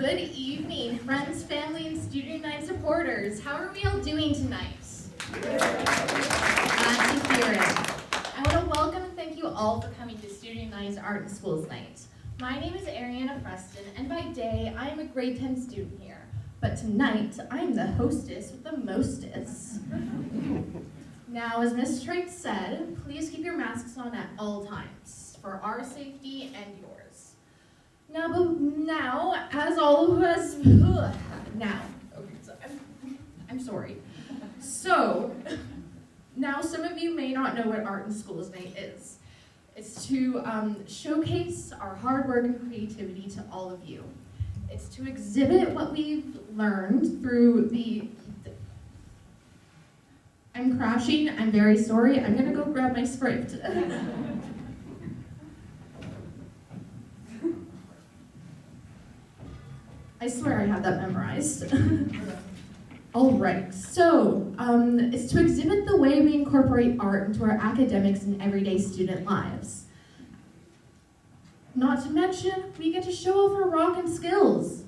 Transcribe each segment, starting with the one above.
Good evening, friends, family, and Student United supporters. How are we all doing tonight? Glad to hear it. I want to welcome and thank you all for coming to Student United's Art in Schools Night. My name is Ariana Preston, and by day, I am a grade 10 student here. But tonight, I'm the hostess with the mostest. Now, as Ms. Trigg said, please keep your masks on at all times, for our safety and yours. Now, as all of us, I'm sorry. So, now some of you may not know what Art in Schools Night is. It's to showcase our hard work and creativity to all of you. It's to exhibit what we've learned through I'm crashing, I'm very sorry, I'm gonna go grab my script. I swear I have that memorized. All right, so it's to exhibit the way we incorporate art into our academics and everyday student lives. Not to mention, we get to show off our rockin' skills.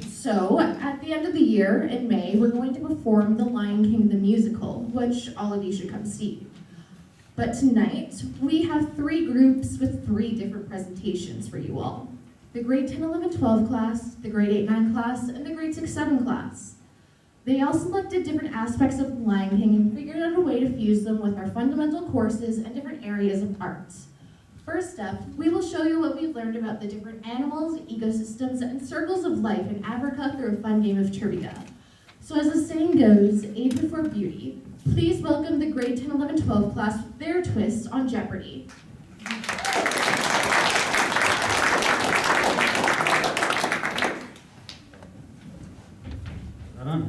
So, at the end of the year, in May, we're going to perform The Lion King the Musical, which all of you should come see. But tonight, we have 3 groups with 3 different presentations for you all. The grade 10, 11, 12 class, the grade 8, 9 class, and the grade 6, 7 class. They all selected different aspects of Lion King and figured out a way to fuse them with our fundamental courses and different areas of art. First up, we will show you what we've learned about the different animals, ecosystems, and circles of life in Africa through a fun game of trivia. So as the saying goes, age before beauty, please welcome the grade 10, 11, 12 class with their twist on Jeopardy!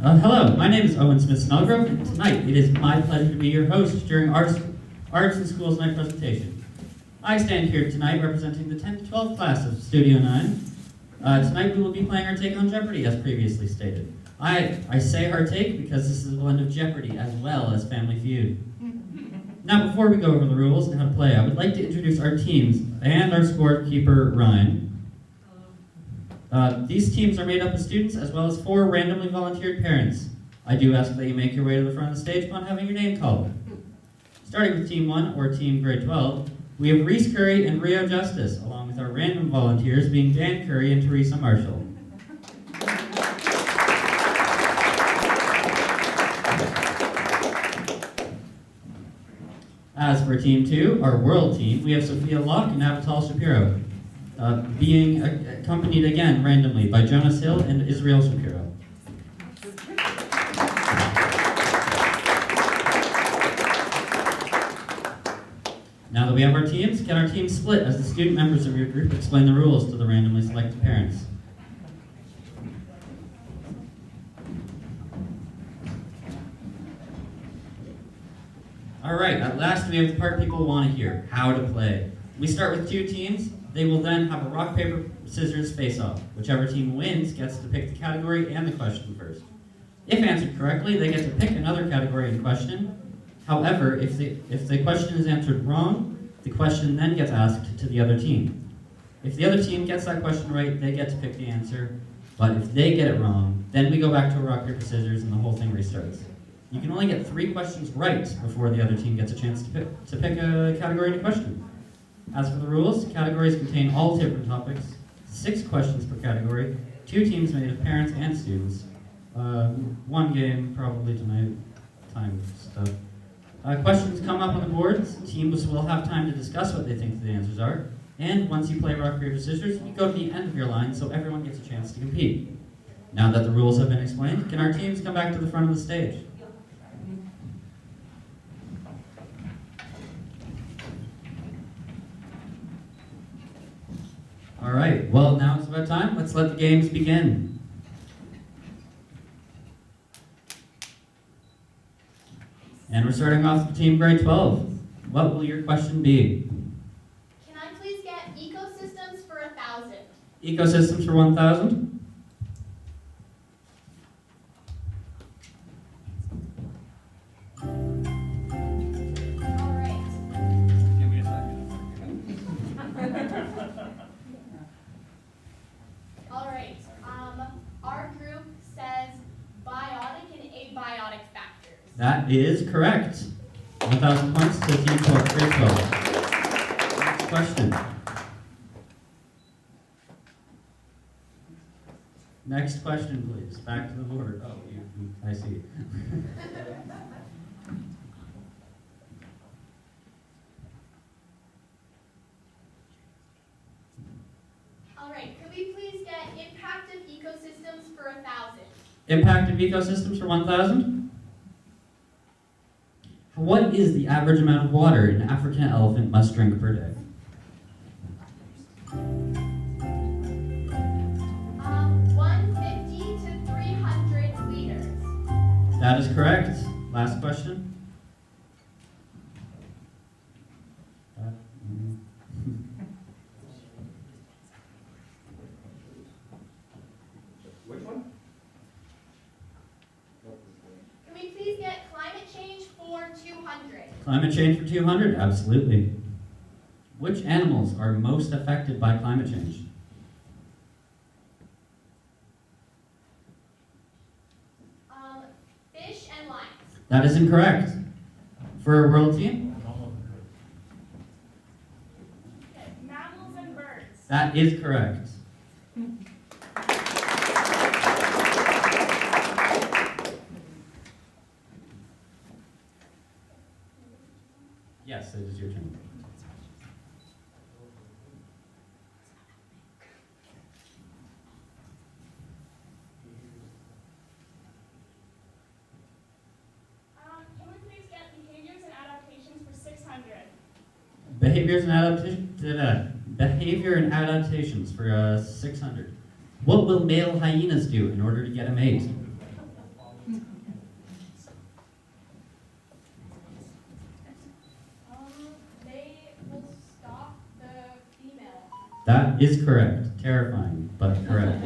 Hello, my name is Owen Smith-Snellgrove, and tonight it is my pleasure to be your host during Arts in Schools Night presentation. I stand here tonight representing the 10th to 12th class of Studio 9. Tonight we will be playing our take on Jeopardy, as previously stated. I say our take because this is a blend of Jeopardy as well as Family Feud. Now, before we go over the rules and how to play, I would like to introduce our teams and our scorekeeper, Ryan. These teams are made up of students as well as 4 randomly volunteered parents. I do ask that you make your way to the front of the stage upon having your name called. Starting with Team 1, or Team Grade 12, we have Reese Curry and Rio Justice, along with our random volunteers being Dan Curry and Teresa Marshall. As for Team 2, our world team, we have Sophia Locke and Avital Shapiro, being accompanied again randomly by Jonas Hill and Israel Shapiro. Now that we have our teams, can our teams split as the student members of your group explain the rules to the randomly selected parents? Alright, at last we have the part people want to hear, how to play. We start with 2 teams. They will then have a rock, paper, scissors face-off. Whichever team wins gets to pick the category and the question first. If answered correctly, they get to pick another category in question. However, if the question is answered wrong, the question then gets asked to the other team. If the other team gets that question right, they get to pick the answer. But if they get it wrong, then we go back to a rock, paper, scissors, and the whole thing restarts. You can only get 3 questions right before the other team gets a chance to pick a category in question. As for the rules, categories contain all different topics, 6 questions per category, 2 teams made of parents and students, 1 game probably tonight, time stuff. Questions come up on the boards, teams will have time to discuss what they think the answers are, and once you play rock, paper, scissors, you go to the end of your line so everyone gets a chance to compete. Now that the rules have been explained, can our teams come back to the front of the stage? All right, well, now it's about time. Let's let the games begin. And we're starting off with Team Grade 12. What will your question be? Can I please get ecosystems for 1,000? Ecosystems for 1,000? All right. That is correct. 1,000 points to Team 12, grade 12. Next question. Next question, please. Back to the board. Oh, I see. All right, could we please get impact of ecosystems for 1,000? Impact of ecosystems for 1,000? What is the average amount of water an African elephant must drink per day? 150 to 300 liters. That is correct. Last question. Which one? Can we please get climate change for 200? Climate change for 200? Absolutely. Which animals are most affected by climate change? Fish and lions. That is incorrect. For a world team? Okay, mammals and birds. That is correct. Yes, it is your turn. Can we please get behaviors and adaptations for 600? Behavior and adaptations for 600. What will male hyenas do in order to get a mate? They will stop the female. That is correct. Terrifying, but correct.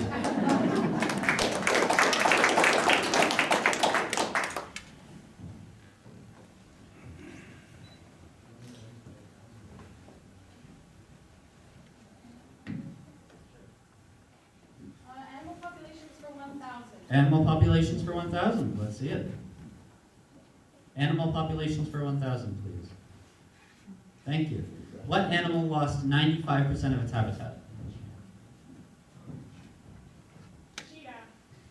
Animal populations for 1,000. Animal populations for 1,000. Let's see it. Animal populations for 1,000, please. Thank you. What animal lost 95% of its habitat? Cheetah.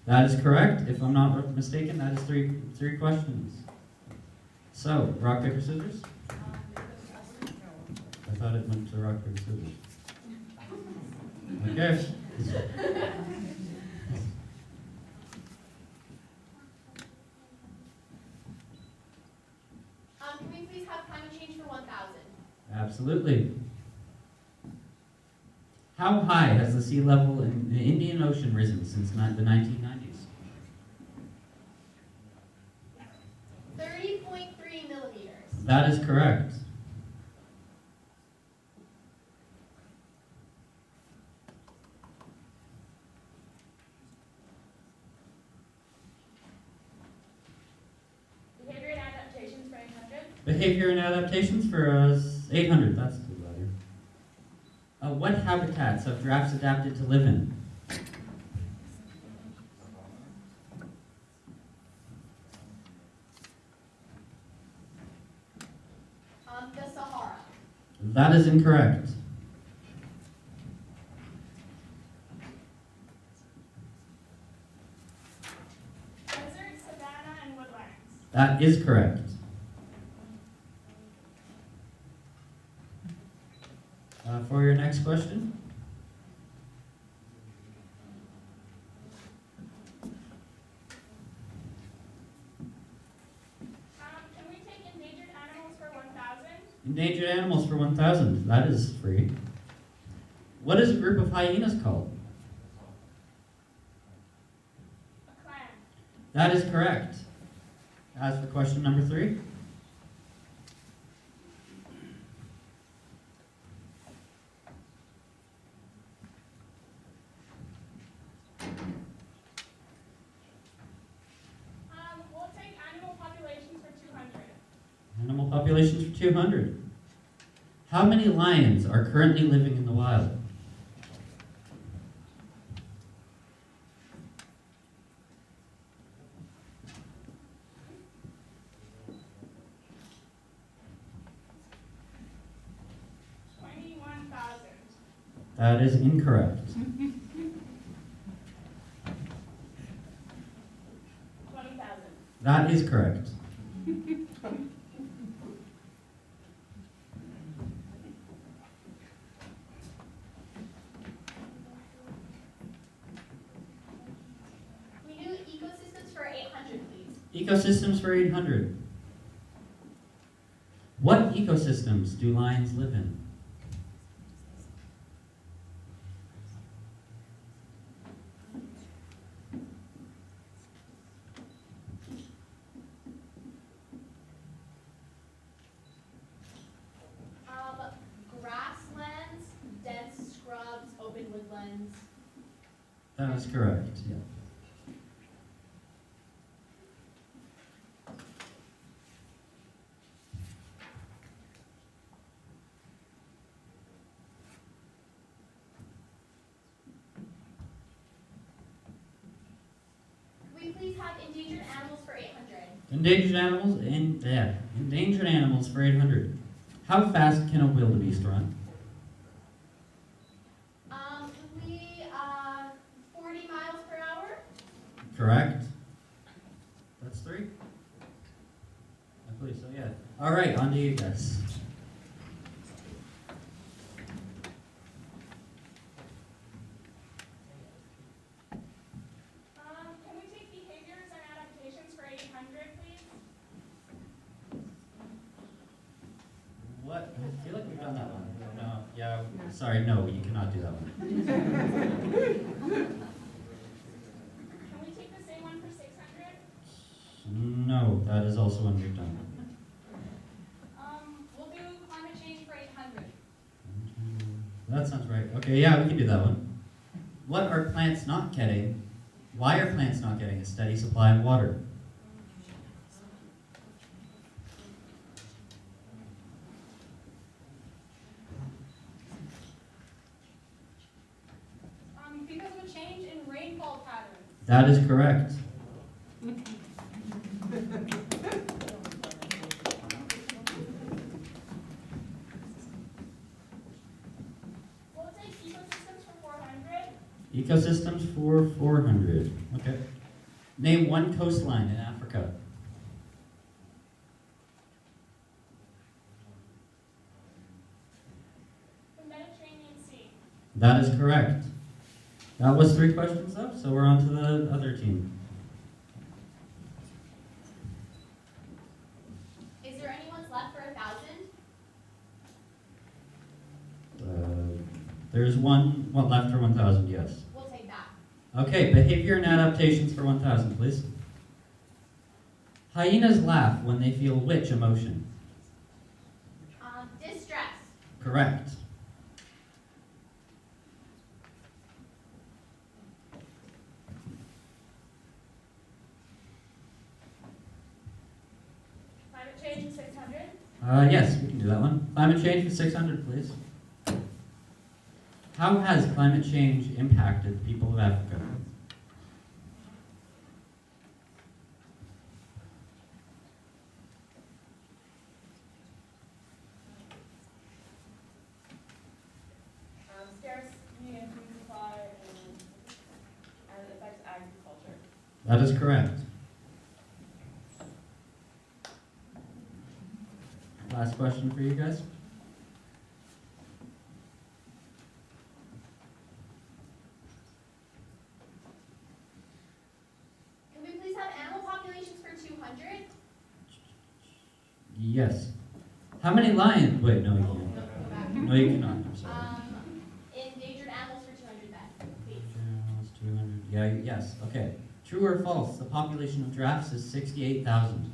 That is correct. If I'm not mistaken, that is three questions. So, rock, paper, scissors? I thought it went to rock, paper, scissors. Okay. Can we please have climate change for 1,000? Absolutely. How high has the sea level in the Indian Ocean risen since the 1990s? 30.3 millimeters. That is correct. Behavior and adaptations for 800. Behavior and adaptations for 800. That's too low. What habitats have giraffes adapted to live in? The Sahara. That is incorrect. Desert, savanna, and woodlands. That is correct. For your next question. Can we take endangered animals for 1,000? Endangered animals for 1,000. That is free. What is a group of hyenas called? A clan. That is correct. As for question number 3. We'll take animal populations for 200. Animal populations for 200. How many lions are currently living in the wild? That is incorrect. 20,000. That is correct. We do ecosystems for 800, please. Ecosystems for 800. What ecosystems do lions live in? Grasslands, dense scrubs, open woodlands. That is correct, yeah. Can we please have endangered animals for 800? Endangered animals for 800. How fast can a wildebeest run? 40 miles per hour. Correct. That's 3. I believe so, yeah. All right, on to you guys. Can we take behaviors and adaptations for 800, please? What? I feel like we've done that one. No, yeah, sorry, no, you cannot do that one. Can we take the same one for 600? No, that is also one we've done. We'll do climate change for 800. That sounds right. Okay, yeah, we can do that one. What are plants not getting? Why are plants not getting a steady supply of water? Because of a change in rainfall patterns. That is correct. We'll take ecosystems for 400. Ecosystems for 400. Okay. Name one coastline in Africa. The Mediterranean Sea. That is correct. That was 3 questions though, so we're on to the other team. Is there anyone's left for 1,000? There's one left for 1,000, yes. We'll take that. Okay, behavior and adaptations for 1,000, please. Hyenas laugh when they feel which emotion? Distress. Correct. Climate change 600. Yes, we can do that one. Climate change for 600, please. How has climate change impacted the people of Africa? Scarcity and food supply and it affects agriculture. That is correct. Last question for you guys. Can we please have animal populations for 200? Yes. How many lions? Wait, no, you can't. No, you cannot. I'm sorry. Endangered animals for 200 then, please. Animals, 200. Yeah, yes. Okay. True or false? The population of giraffes is 68,000.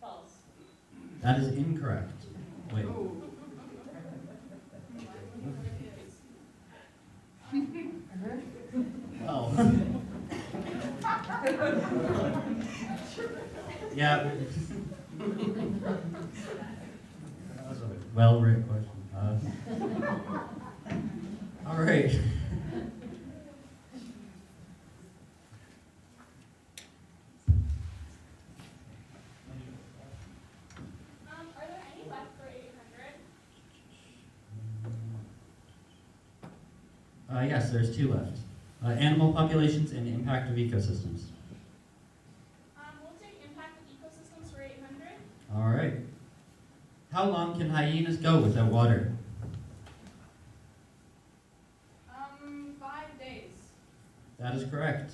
False. That is incorrect. Wait. Oh. Yeah. That was a well-written question. All right. Yes, there's two left. Animal populations and impact of ecosystems. We'll take impact of ecosystems for 800. All right. How long can hyenas go without water? 5 days. That is correct.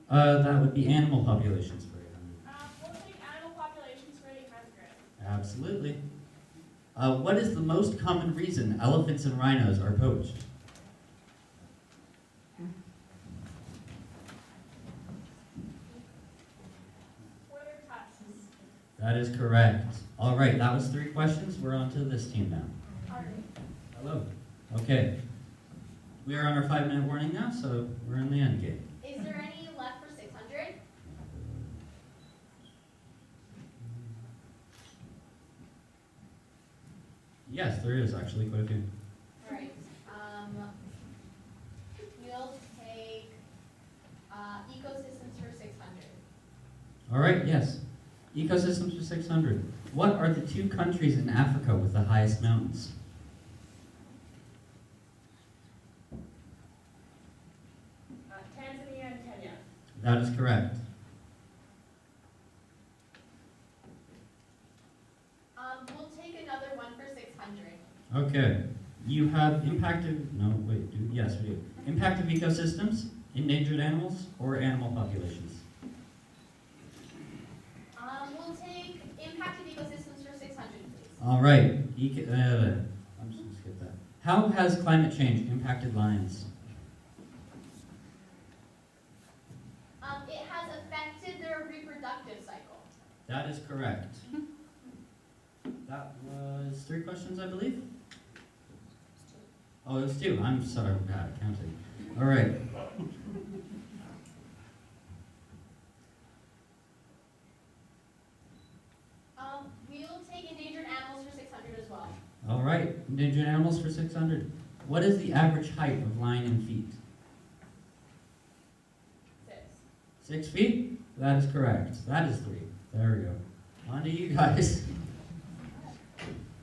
That would be animal populations for 800. We'll take animal populations for 800. Absolutely. What is the most common reason elephants and rhinos are poached? For their tusks. That is correct. All right, that was 3 questions. We're on to this team now. Alright. Hello. Okay. We are on our 5-minute warning now, so we're in the end game. Is there any left for 600? Yes, there is actually quite a few. Alright. We'll take ecosystems for 600. All right, yes. Ecosystems for 600. What are the 2 countries in Africa with the highest mountains? Tanzania and Kenya. That is correct. We'll take another one for 600. Okay. You have impact of, no, wait, yes, we do. Impact of ecosystems, endangered animals, or animal populations? We'll take impact of ecosystems for 600, please. All right. I'm just going to skip that. How has climate change impacted lions? It has affected their reproductive cycle. That is correct. That was 3 questions, I believe? Oh, it was 2. I'm sorry, I'm bad at counting. All right. We'll take endangered animals for 600 as well. All right. Endangered animals for 600. What is the average height of lion in feet? 6. 6 feet? That is correct. That is 3. There we go. On to you guys.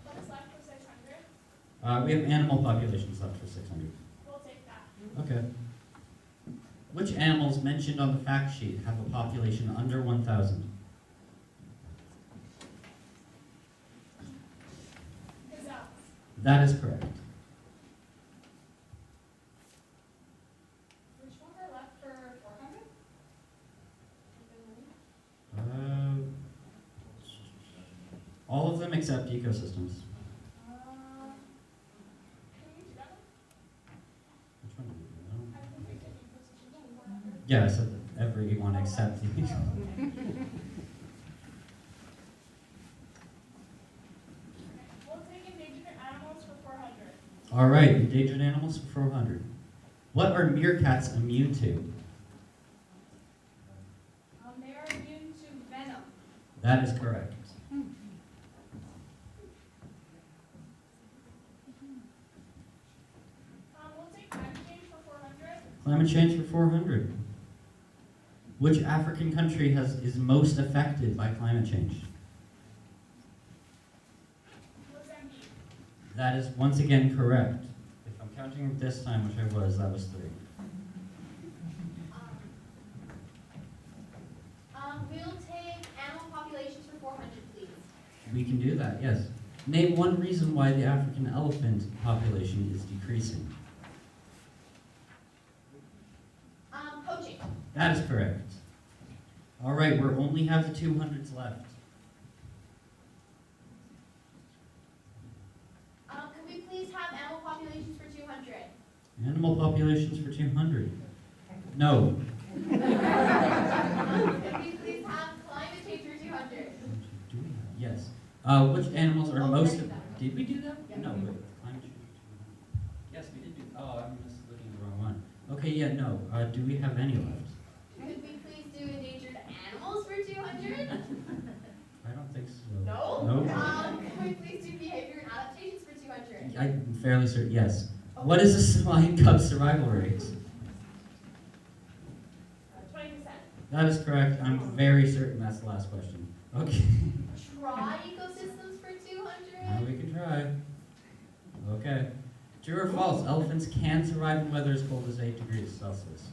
What is left for 600? We have animal populations left for 600. We'll take that. Okay. Which animals mentioned on the fact sheet have a population under 1,000? Gazelles. That is correct. Which ones are left for 400? All of them except ecosystems. Can we do that one? Which one did we do? I think we did ecosystems for 400. Yeah, I said that everyone except the We'll take endangered animals for 400. All right, endangered animals for 400. What are meerkats immune to? They are immune to venom. That is correct. We'll take climate change for 400. Climate change for 400. Which African country is most affected by climate change? Mozambique. That is once again correct. If I'm counting this time, which I was, that was 3. We'll take animal populations for 400, please. We can do that, yes. Name one reason why the African elephant population is decreasing. Poaching. That is correct. All right, we only have the 200s left. Can we please have animal populations for 200? Animal populations for 200. No. Can we please have climate change for 200? Yes. Which animals are Oh, most... we did that. Did we do that? Yeah. No, wait. Climate change for 200. Yes, we did do... Oh, I'm just looking at the wrong one. Okay, yeah, no. Do we have any left? Could we please do endangered animals for 200? I don't think so. No? No. Can we please do behavior and adaptations for 200? I'm fairly certain, yes. What is the swine cub survival rate? 20%. That is correct. I'm very certain that's the last question. Okay. Try ecosystems for 200? Now we can try. Okay. True or false? Elephants can survive in weather as cold as 8 degrees Celsius.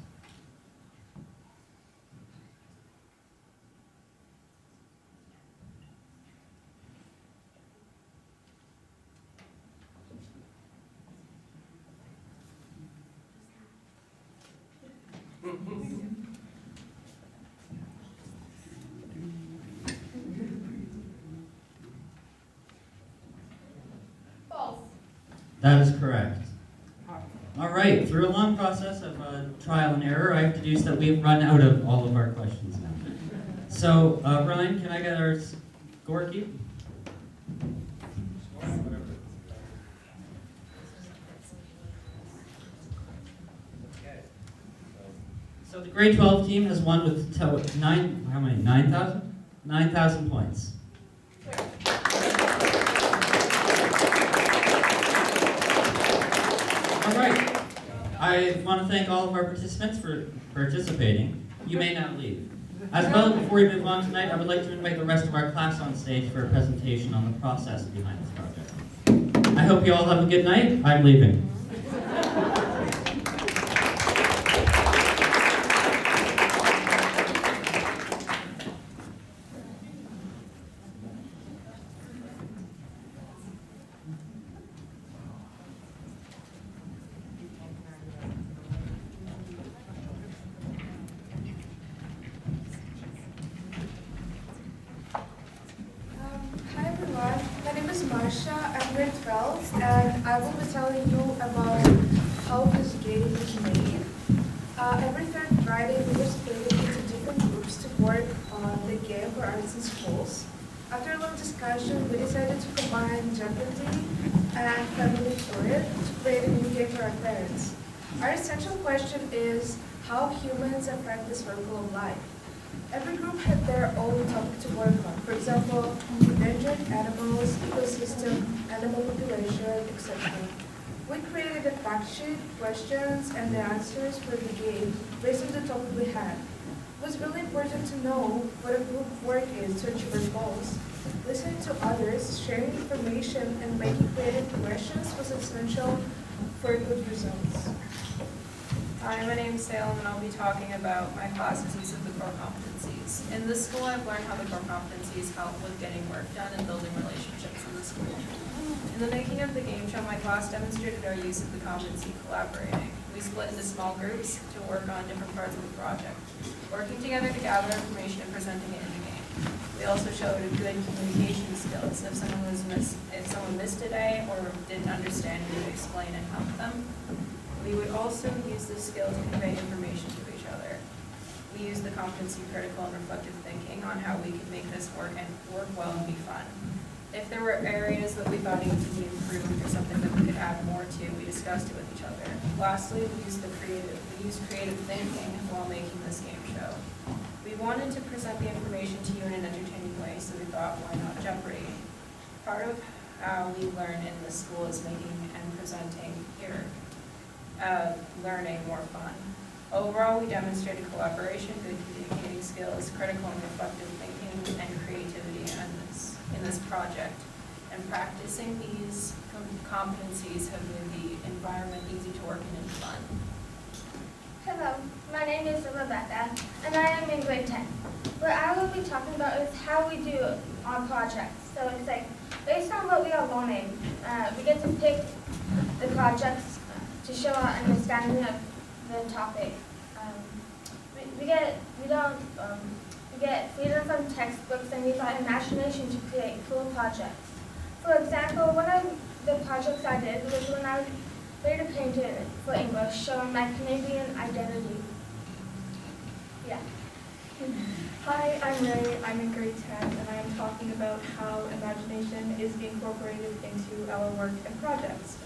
False. That is correct. All right, through a long process of trial and error, I have deduced that we've run out of all of our questions now. So, Ryan, can I get our scorekeep? So the grade 12 team has won with 9,000? 9,000 points. All right. I want to thank all of our participants for participating. You may now leave. As well, before we move on tonight, I would like to invite the rest of our class on stage for a presentation on the process behind this project. I hope you all have a good night. I'm leaving. Hi everyone, my name is Marsha. I'm grade 12 and I will be telling you about how this game is made. Every third Friday we were split into different groups to work on the game for arts in schools. After a long discussion, we decided to combine Jeopardy and Family Feud to create a new game for our parents. Our essential question is how humans affect the circle of life. Every group had their own topic to work on. For example, endangered animals, ecosystem, animal population, etc. We created a fact sheet, questions, and the answers for the game based on the topic we had. It was really important to know what a group work is to achieve our goals. Listening to others, sharing information, and making creative questions was essential for good results. Hi, my name's Salem, and I'll be talking about my class's use of the core competencies. In this school, I've learned how the core competencies help with getting work done and building relationships in the school. In the making of the game show, my class demonstrated our use of the competency collaborating. We split into small groups to work on different parts of the project, working together to gather information and presenting it in the game. We also showed a good communication skills. If someone missed a day or didn't understand, we would explain and help them. We would also use this skill to convey information to each other. We use the competency critical and reflective thinking on how we could make this work well and be fun. If there were areas that we thought needed to be improved or something that we could add more to, we discussed it with each other. Lastly, we used creative thinking while making this game show. We wanted to present the information to you in an entertaining way, so we thought, why not Jeopardy? Part of how we learn in the school is making and presenting here. Learning more fun. Overall, we demonstrated collaboration, good communicating skills, critical and reflective thinking, and creativity in this project. And practicing these competencies have made the environment easy to work in and fun. Hello, my name is Rebecca, and I am in grade 10. What I will be talking about is how we do our projects. So it's like, based on what we are learning, we get to pick the projects to show our understanding of the topic. We get freedom from textbooks, and use our imagination to create cool projects. For example, one of the projects I did was when I later painted for English, showing my Canadian identity. Yeah. Hi, I'm Ray. I'm in grade 10, and I am talking about how imagination is incorporated into our work and projects.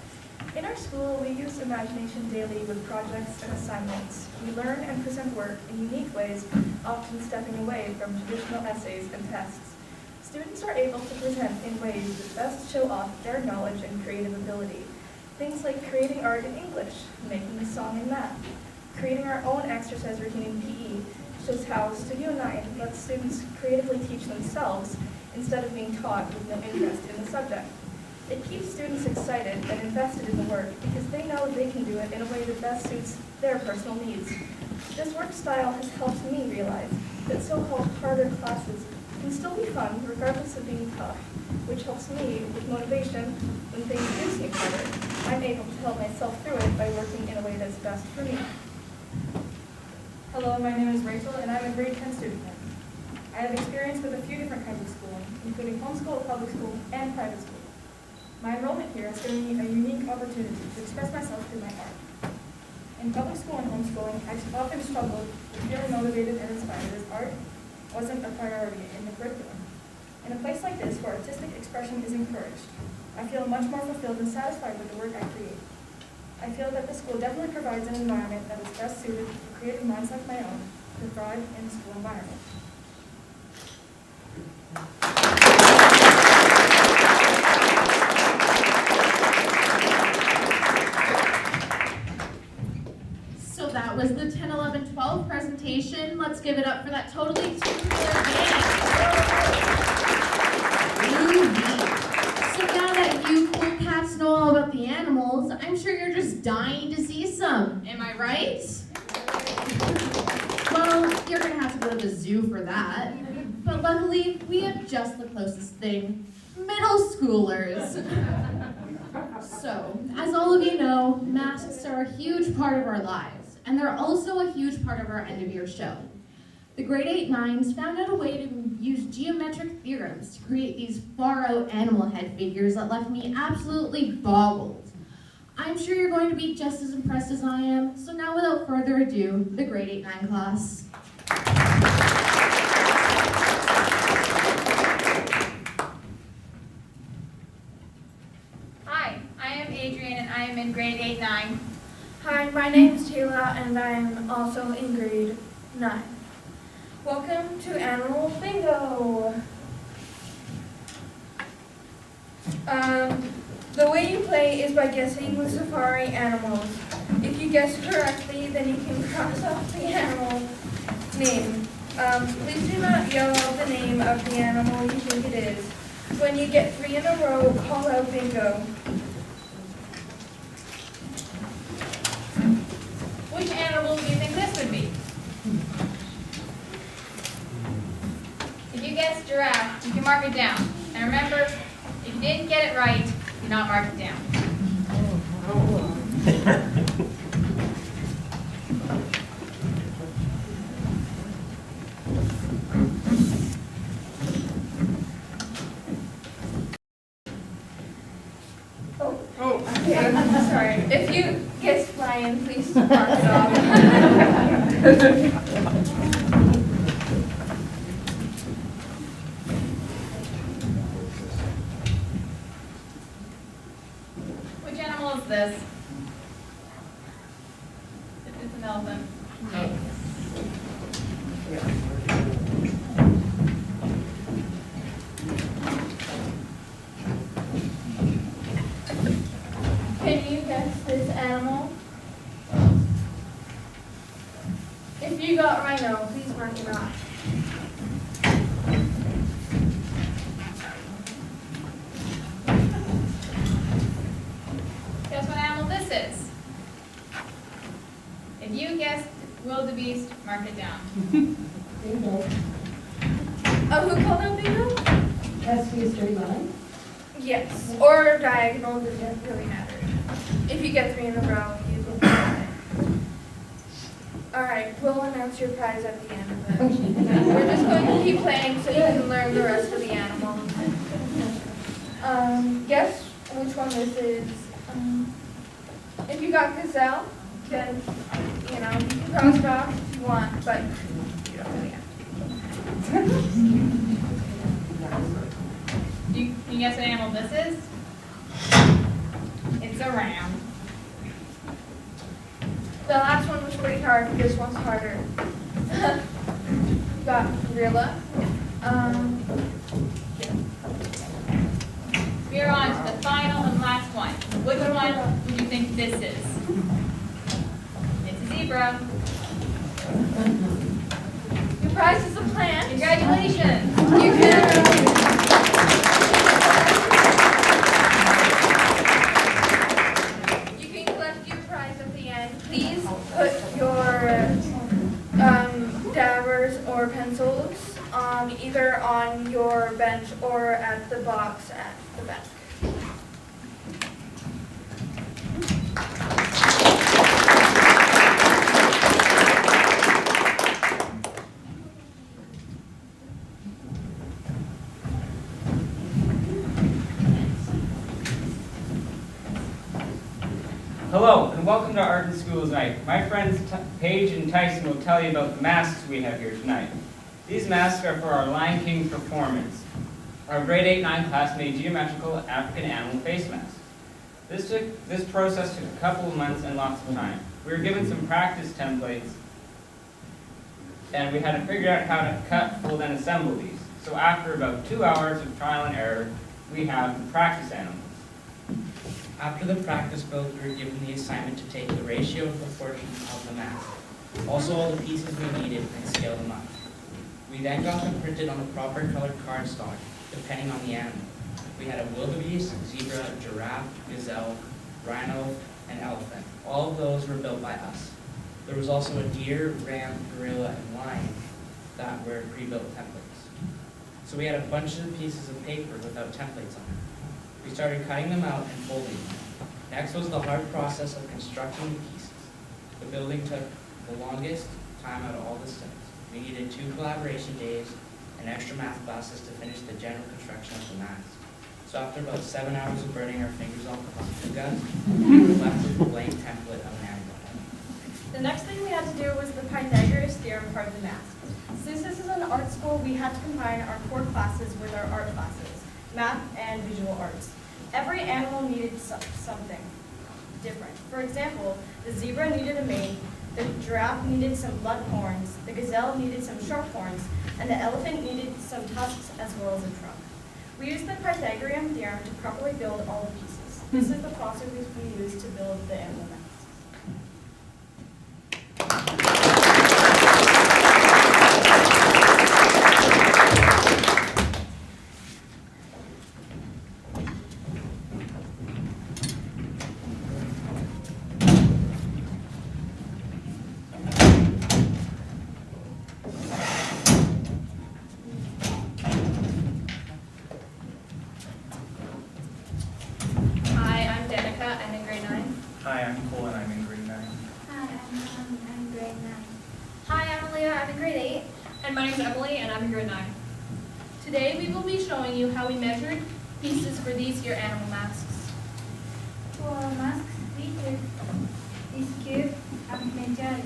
In our school, we use imagination daily with projects and assignments. We learn and present work in unique ways, often stepping away from traditional essays and tests. Students are able to present in ways that best show off their knowledge and creative ability. Things like creating art in English, making a song in math, creating our own exercise routine in PE, just how Studio 9 lets students creatively teach themselves instead of being taught with no interest in the subject. It keeps students excited and invested in the work because they know they can do it in a way that best suits their personal needs. This work style has helped me realize that so-called harder classes can still be fun regardless of being tough, which helps me with motivation when things do seem harder. I'm able to help myself through it by working in a way that's best for me. Hello, my name is Rachel, and I'm a grade 10 student. I have experience with a few different kinds of schooling, including homeschool, public school, and private school. My enrollment here has given me a unique opportunity to express myself through my art. In public school and homeschooling, I often struggled with feeling motivated and inspired as art wasn't a priority in the curriculum. In a place like this, where artistic expression is encouraged, I feel much more fulfilled and satisfied with the work I create. I feel that the school definitely provides an environment that is best suited for creative minds like my own to thrive in the school environment. So that was the 10, 11, 12 presentation. Let's give it up for that totally tubular band. So now that you cool cats know all about the animals, I'm sure you're just dying to see some. Am I right? Well, you're gonna have to go to the zoo for that. But luckily, we have just the closest thing. Middle schoolers. So, as all of you know, masks are a huge part of our lives, and they're also a huge part of our end-of-year show. The grade 8-9s found out a way to use geometric theorems to create these far-out animal head figures that left me absolutely boggled. I'm sure you're going to be just as impressed as I am, so now without further ado, the grade 8-9 class. Hi, I am Adrian and I am in grade 8-9. Hi, my name is Taylor and I'm also in grade 9. Welcome to Animal Bingo! The way you play is by guessing the safari animals. If you guess correctly, then you can cross off the animal name. Please do not yell out the name of the animal you think it is. When you get 3 in a row, call out bingo. Which animal do you think this would be? If you guessed giraffe, you can mark it down. And remember, if you didn't get it right, do not mark it down. Okay, sorry. If you guessed lion, please mark it off. Which animal is this? It's an elephant. Can you guess this animal? If you got rhino, please mark it off. Guess what animal this is? If you guessed wildebeest, mark it down. Bingo. Oh, who called out bingo? SB is 39. Yes, or diagonal, doesn't really matter. If you get 3 in a row, you can. Alright, we'll announce your prize at the end of it. We're just going to keep playing so you can learn the rest of the animals. Guess which one this is. If you got gazelle, then, you know, you can cross it off if you want, but you don't really have to. Can you guess what animal this is? It's a ram. The last one was pretty hard, this one's harder. You got gorilla. We are on to the final and last one. Which one would you think this is? It's a zebra. prize is a plant. Congratulations. You can collect your prize at the end. Please put your dabbers or pencils either on your bench or at the box at the back. Hello, and welcome to Art in Schools Night. My friends Paige and Tyson will tell you about the masks we have here tonight. These masks are for our Lion King performance. Our grade 8-9 class made geometrical African animal face masks. This process took a couple of months and lots of time. We were given some practice templates, and we had to figure out how to cut, fold, and assemble these. So after about 2 hours of trial and error, we have the practice animals. After the practice build, we were given the assignment to take the ratio and proportions of the mask, also all the pieces we needed, and scale them up. We then got them printed on the proper colored cardstock, depending on the animal. We had a wildebeest, zebra, giraffe, gazelle, rhino, and elephant. All of those were built by us. There was also a deer, ram, gorilla, and lion that were pre-built templates. So we had a bunch of pieces of paper without templates on it. We started cutting them out and folding them. Next was the hard process of constructing the pieces. The building took the longest time out of all the steps. We needed 2 collaboration days and extra math classes to finish the general construction of the mask. So after about 7 hours of burning our fingers off the gun, we were left with a blank template of an animal. The next thing we had to do was the Pythagoras theorem part of the mask. Since this is an art school, we had to combine our core classes with our art classes, math and visual arts. Every animal needed something different. For example, the zebra needed a mane, the giraffe needed some blunt horns, the gazelle needed some sharp horns, and the elephant needed some tusks as well as a trunk. We used the Pythagorean theorem to properly build all the pieces. This is the process we used to build the animal mask. Hi, I'm Cole and I'm in grade 9. Hi, I'm grade 9. Hi, I'm Leah, I'm in grade 8. And my name's Emily, and I'm in grade 9. Today we will be showing you how we measured pieces for these here animal masks. For masks, we took this cube and measured it.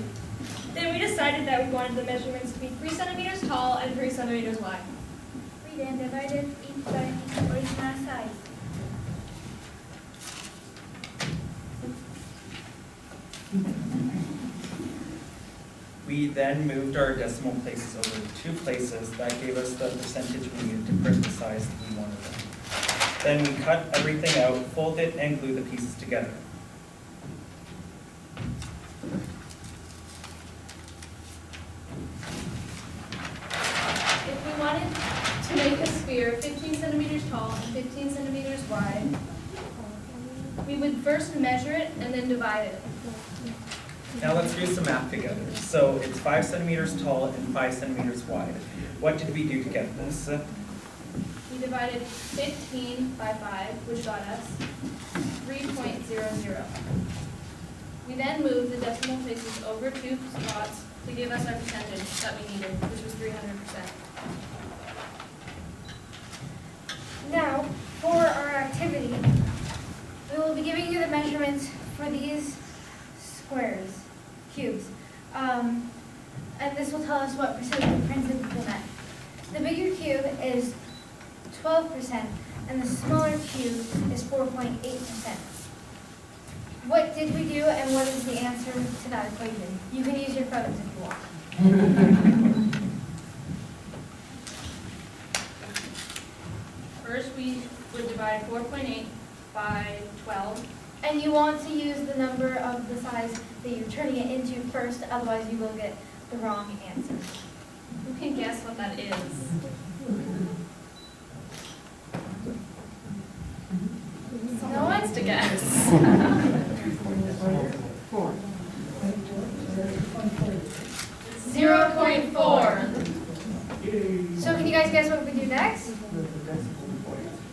Then we decided that we wanted the measurements to be 3 centimeters tall and 3 centimeters wide. We then divided each by its original size. We then moved our decimal places over to 2 places. That gave us the percentage we needed to print the size that we wanted them. Then we cut everything out, fold it, and glue the pieces together. If we wanted to make a sphere 15 centimeters tall and 15 centimeters wide, we would first measure it and then divide it. Now let's do some math together. So it's 5 centimeters tall and 5 centimeters wide. What did we do to get this? We divided 15 by 5, which got us 3.00. We then moved the decimal places over 2 spots to give us our percentage that we needed, which was 300%. Now, for our activity, we will be giving you the measurements for these squares, cubes. And this will tell us what percent we printed the net. The bigger cube is 12%, and the smaller cube is 4.8%. What did we do, and what is the answer to that equation? You can use your phones if you want. First, we would divide 4.8 by 12. And you want to use the number of the size that you're turning it into first, otherwise you will get the wrong answer. Okay. can guess what that is. Someone wants to guess. 0.4. So can you guys guess what we do next?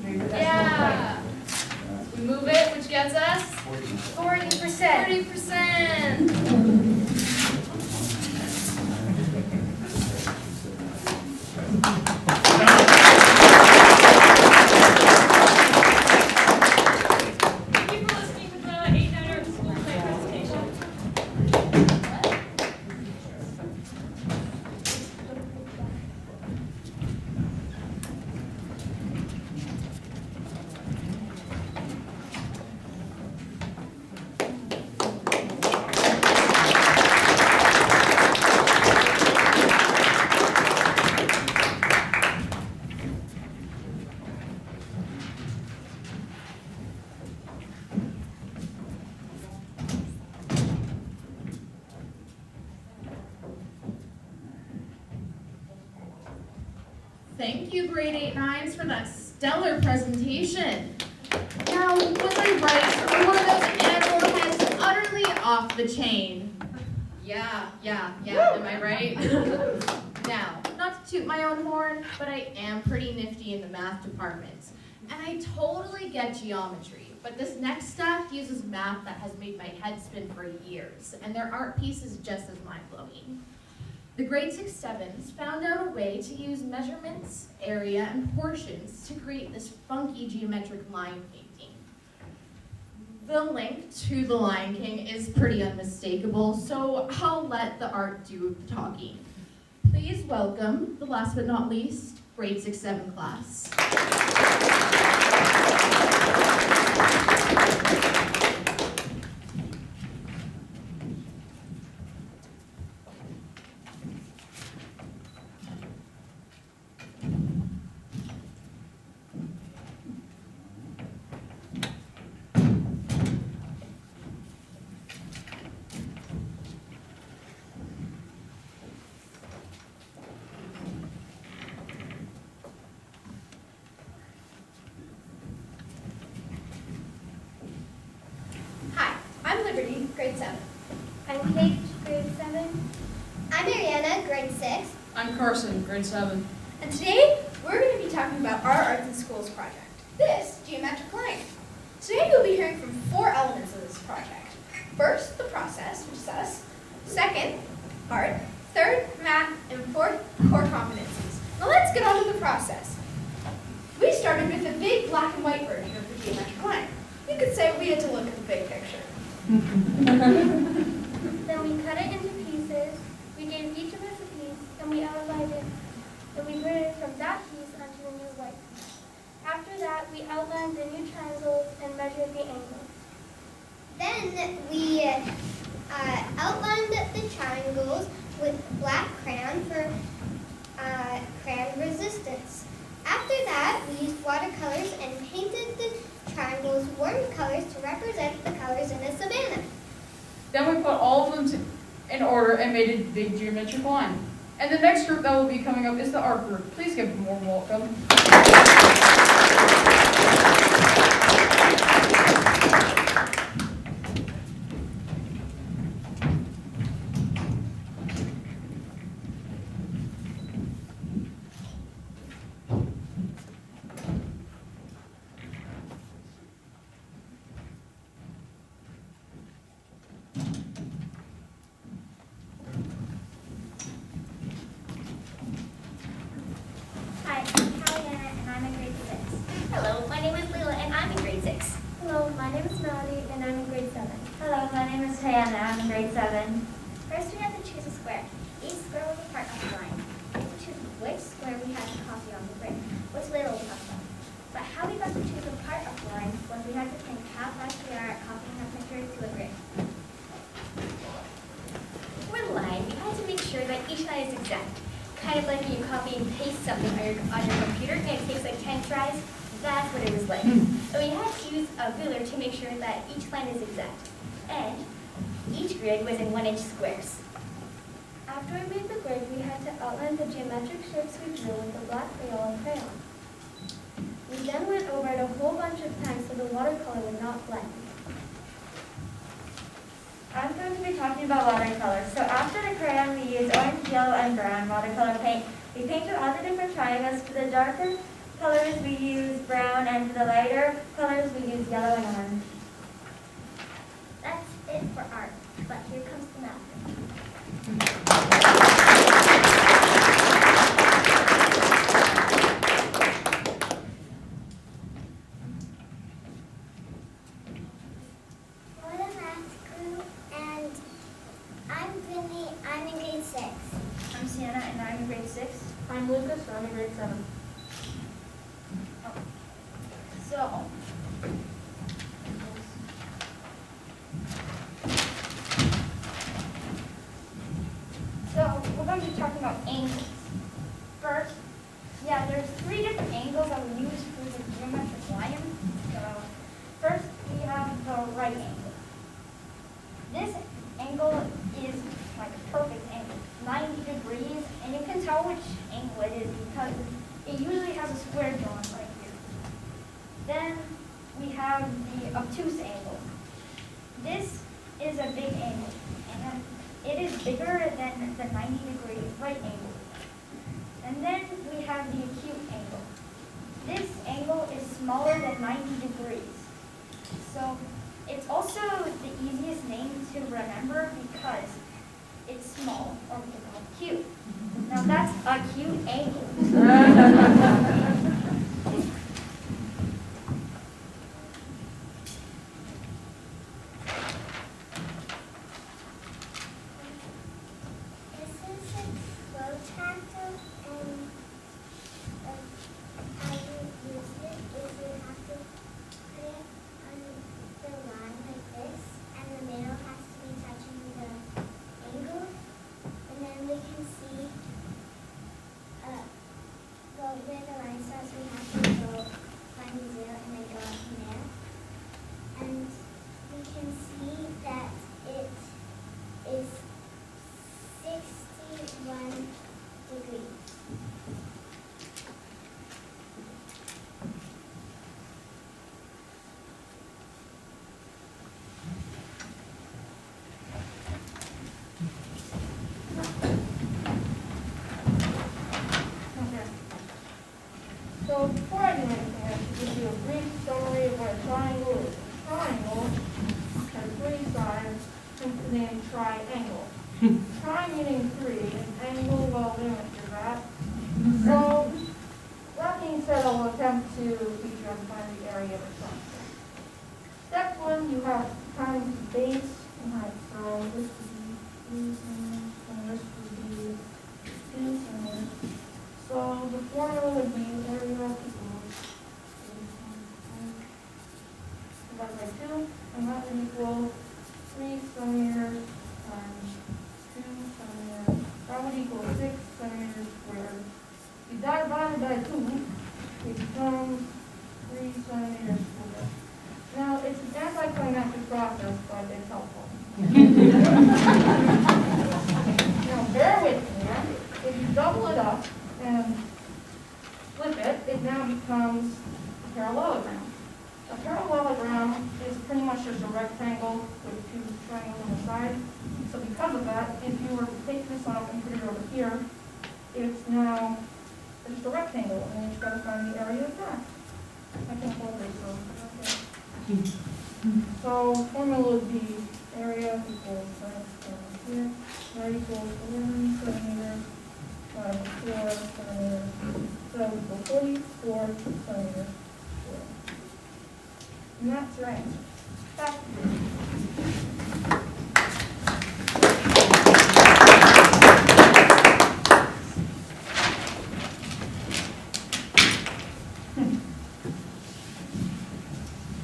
Yeah. We move it, which gets us 40%. 40%. Thank you for listening to the 8-9 Art School Play presentation. Thank you, grade 8-9s, for that stellar presentation. Now, was I right, or were those animal heads utterly off the chain? Yeah, am I right? Now, not to toot my own horn, but I am pretty nifty in the math department. And I totally get geometry, but this next step uses math that has made my head spin for years, and their art piece is just as mind-blowing. The grade 6-7s found out a way to use measurements, area, and portions to create this funky geometric line painting. The link to the Lion King is pretty unmistakable, so I'll let the art do the talking. Please welcome, the last but not least, grade 6-7 class. Grade 7. I'm Kate, grade 7. I'm Mariana, grade 6. I'm Carson, grade 7. And today, we're going to be talking about our Arts and Schools project, this geometric line. Today, you'll be hearing from 4 elements of this project. First, the process, which is us. Second, art. Third, math. And fourth, core competencies. Now let's get on to the process. We started with a big black and white version of the geometric line. You could say we had to look at the big picture. Then we cut it into pieces, we gave each of us a piece, and we outlined it. Then we graded from that piece onto the new white piece. After that, we outlined the new triangles and measured the angles. Then we outlined the triangles with black crayon for crayon resistance. After that, we used watercolors and painted the triangles warm colors to represent the colors in a savanna. Then we put all of them in order and made a big geometric line. And the next group that will be coming up is the art group. Please give them a warm welcome. Hi, I'm Caliana and I'm in grade 6. Hello, my name is Leela and I'm in grade 6. Hello, my name is Melody, and I'm in grade 7. Hello, my name is Tayana. I'm in grade 7. First, we had to choose a square. Each square was a part of the line. We had to choose which square we had to copy on the grid, which later we'll talk about. But how we got to choose a part of the line was we had to think how fast we are at copying a picture to a grid. For the line, we had to make sure that each line is exact. Kind of like when you copy and paste something on your computer and it takes like 10 tries. That's what it was like. So we had to use a ruler to make sure that each line is exact. And each grid was in 1-inch squares. After we made the grid, we had to outline the geometric shapes we drew with the black Crayola crayon. We then went over it a whole bunch of times so the watercolor would not blend. I'm going to be talking about watercolor. So after the crayon, we used orange, yellow, and brown watercolor paint. We painted all the different triangles. For the darker colors, we used brown, and for the lighter colors, we used yellow and orange. That's it for art, but here comes the math. We're the math group, and I'm Vinny. I'm in grade 6. I'm Sienna, and I'm in grade 6. I'm Lucas, I'm in grade 7. So we're going to be talking about angles. First, there's 3 different angles that we use for the geometric line. So first, we have the right angle. This angle is like a perfect angle, 90 degrees, and you can tell which angle it is because it usually has a square drawn right here. Then we have the obtuse angle. This is a big angle, and it is bigger than the 90 degree right angle. And then we have the acute angle. This angle is smaller than 90 degrees. So it's also the easiest name to remember because it's small, or we call it acute. Now that's acute angle. This is a flow tractor, and how you use it is you have to put it on the line like this, and the middle has to be touching the angle, and then we can see where the line starts. We have to go find the 0 and then go up from there, and we can see that it is 61 degrees. So before I do anything, I should give you a brief summary of what a triangle is. A triangle has 3 sides, hence the name triangle. Tri meaning 3, and angle, well, we don't do that. So, that being said, I'll attempt to teach you how to find the area of a triangle. Step 1, you have to find the base and height. So this would be 3 centimeters, and this would be 2 centimeters. So the formula would be area equals divided by 2, and that would equal 3 centimeters times 2 centimeters. That would equal 6 centimeters squared. If you divide it by 2, it becomes 3 centimeters squared. Now, it's an anticlimactic process, but it's helpful. Now, bear with me. If you double it up and flip it, it now becomes a parallelogram. A parallelogram is pretty much just a rectangle with 2 triangles on the side. So because of that, if you were to take this off and put it over here, it's now just a rectangle, and then you've got to find the area of that. I can't hold this, so okay. So formula would be area equals here, that equals 11 centimeters times 4 centimeters. So equals 44 centimeters squared. And that's your answer. Back to you.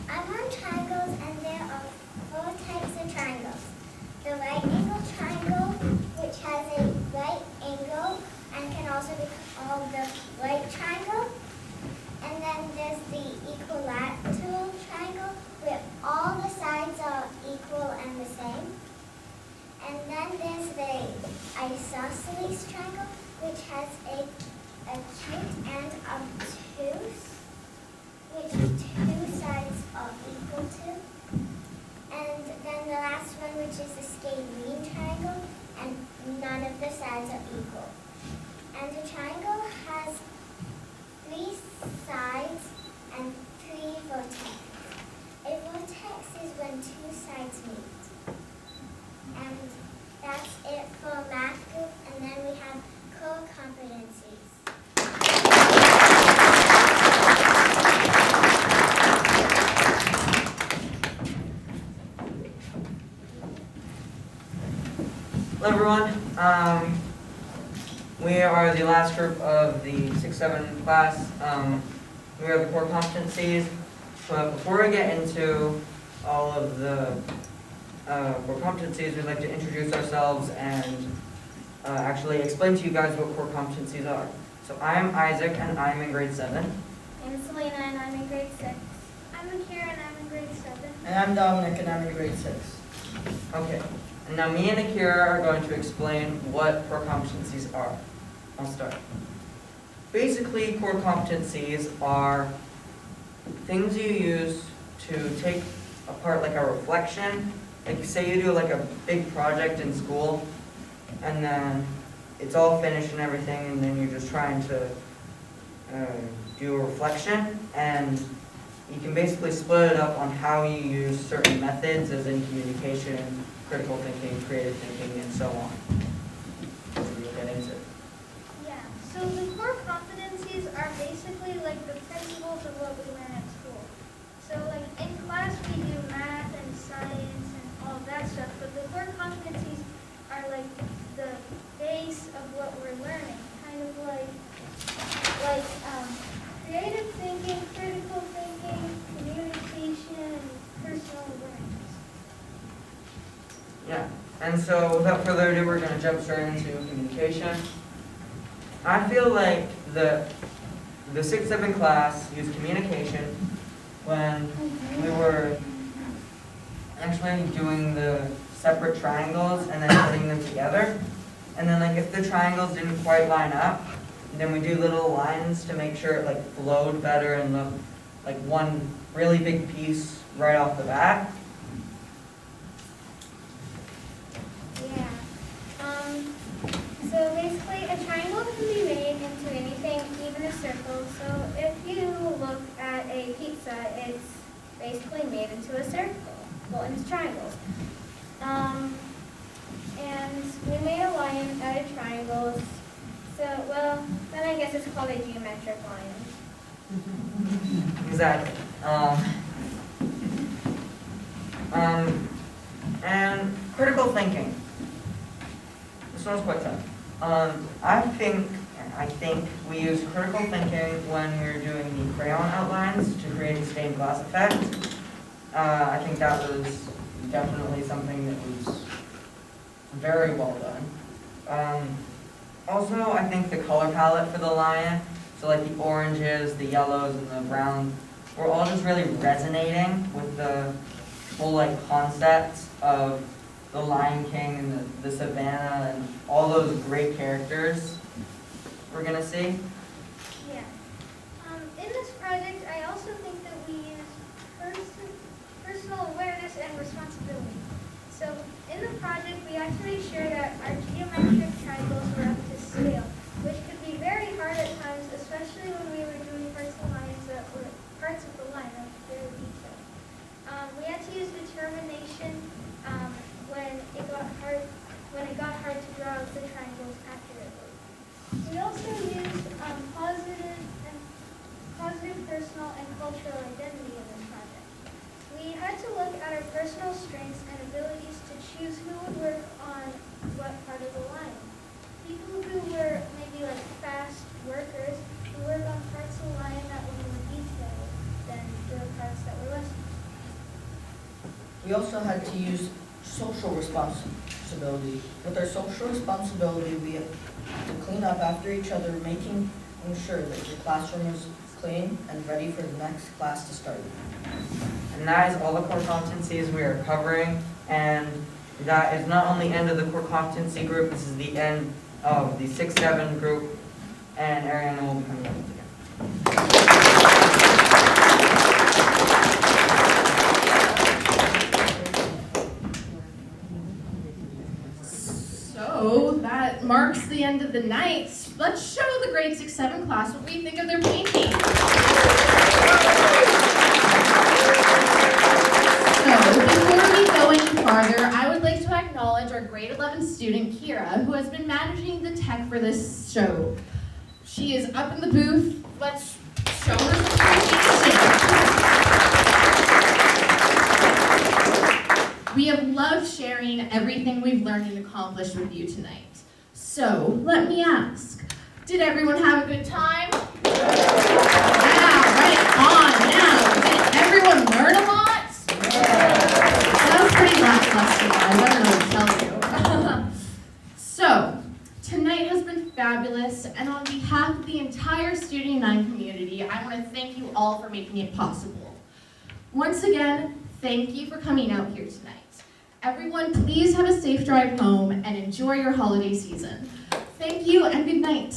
I've learned triangles, and there are 4 types of triangles. The right angle triangle, which has a right angle and can also be called the right triangle. And then there's the equilateral triangle, where all the sides are equal and the same. And then there's the isosceles obtuse, which 2 sides are equal to. And then the last one, which is the scalene triangle, and none of the sides are equal. And the triangle has 3 sides and 3 vertices. A vertex is when 2 sides meet. And that's it for math group, and then we have core competencies. Hello everyone. We are the last group of the 6-7 class. We are the core competencies. But before we get into all of the core competencies, we'd like to introduce ourselves and actually explain to you guys what core competencies are. So I'm Isaac and I'm in grade 7. I'm Selena and I'm in grade 6. I'm Akira and I'm in grade 7. And I'm Dominic and I'm in grade 6. Okay. And now me and Akira are going to explain what core competencies are. I'll start. Basically, core competencies are things you use to take apart like a reflection. Like say you do like a big project in school and then it's all finished and everything and then you're just trying to do a reflection, and you can basically split it up on how you use certain methods as in communication, critical thinking, creative thinking, and so on. So we'll get into it. Yeah, so the core competencies are basically like the principles of what we learn at school. So like in class we do math and science and all of that stuff, but the core competencies are like the base of what we're learning, kind of like creative thinking, critical thinking, communication, and personal awareness. Yeah, and so without further ado, we're going to jump straight into communication. I feel like the 6-7 class used communication when we were actually doing the separate triangles and then putting them together. And then like if the triangles didn't quite line up, then we do little lines to make sure it like flowed better and looked like one really big piece right off the bat. Yeah. So basically a triangle can be made into anything, even a circle. So if you look at a pizza, it's basically made into a circle, well, into triangles. And we made a line out of triangles. So, well, then I guess it's called a geometric line. Exactly. And critical thinking. This one's quite tough. I think we use critical thinking when we're doing the crayon outlines to create a stained glass effect. I think that was definitely something that was very well done. Also, I think the color palette for the lion, so like the oranges, the yellows, and the browns, were all just really resonating with the whole like concept of the Lion King and the savannah and all those great characters we're gonna see. Yeah. In this project, I also think that we use personal awareness and responsibility. So in the project, we had to make sure that our geometric triangles were up to scale, which could be very hard at times, especially when we were doing parts of the line that were very detailed. We had to use determination when it got hard to draw the triangles accurately. We also used positive personal and cultural identity in this project. We had to look at our personal strengths and abilities to choose who would work on what part of the line. People who were maybe like fast workers who work on parts of the line that were more detailed than the parts that were less. We also had to use social responsibility. With our social responsibility, we had to clean up after each other, making sure that the classroom was clean and ready for the next class to start. And that is all the core competencies we are covering, and that is not only end of the core competency group, this is the end of the 6-7 group, and Ariana will be coming up again. of the night, let's show the grade 6-7 class what we think of their painting. So, before we go any farther, I would like to acknowledge our grade 11 student, Kira, who has been managing the tech for this show. She is up in the booth. Let's show her some appreciation. We have loved sharing everything we've learned and accomplished with you tonight. So, let me ask, did everyone have a good time? Yeah, right on. Now, did everyone learn a lot? That was pretty lackluster, guys. I don't know what to tell you. So, tonight has been fabulous, and on behalf of the entire Student United community, I want to thank you all for making it possible. Once again, thank you for coming out here tonight. Everyone, please have a safe drive home and enjoy your holiday season. Thank you and good night.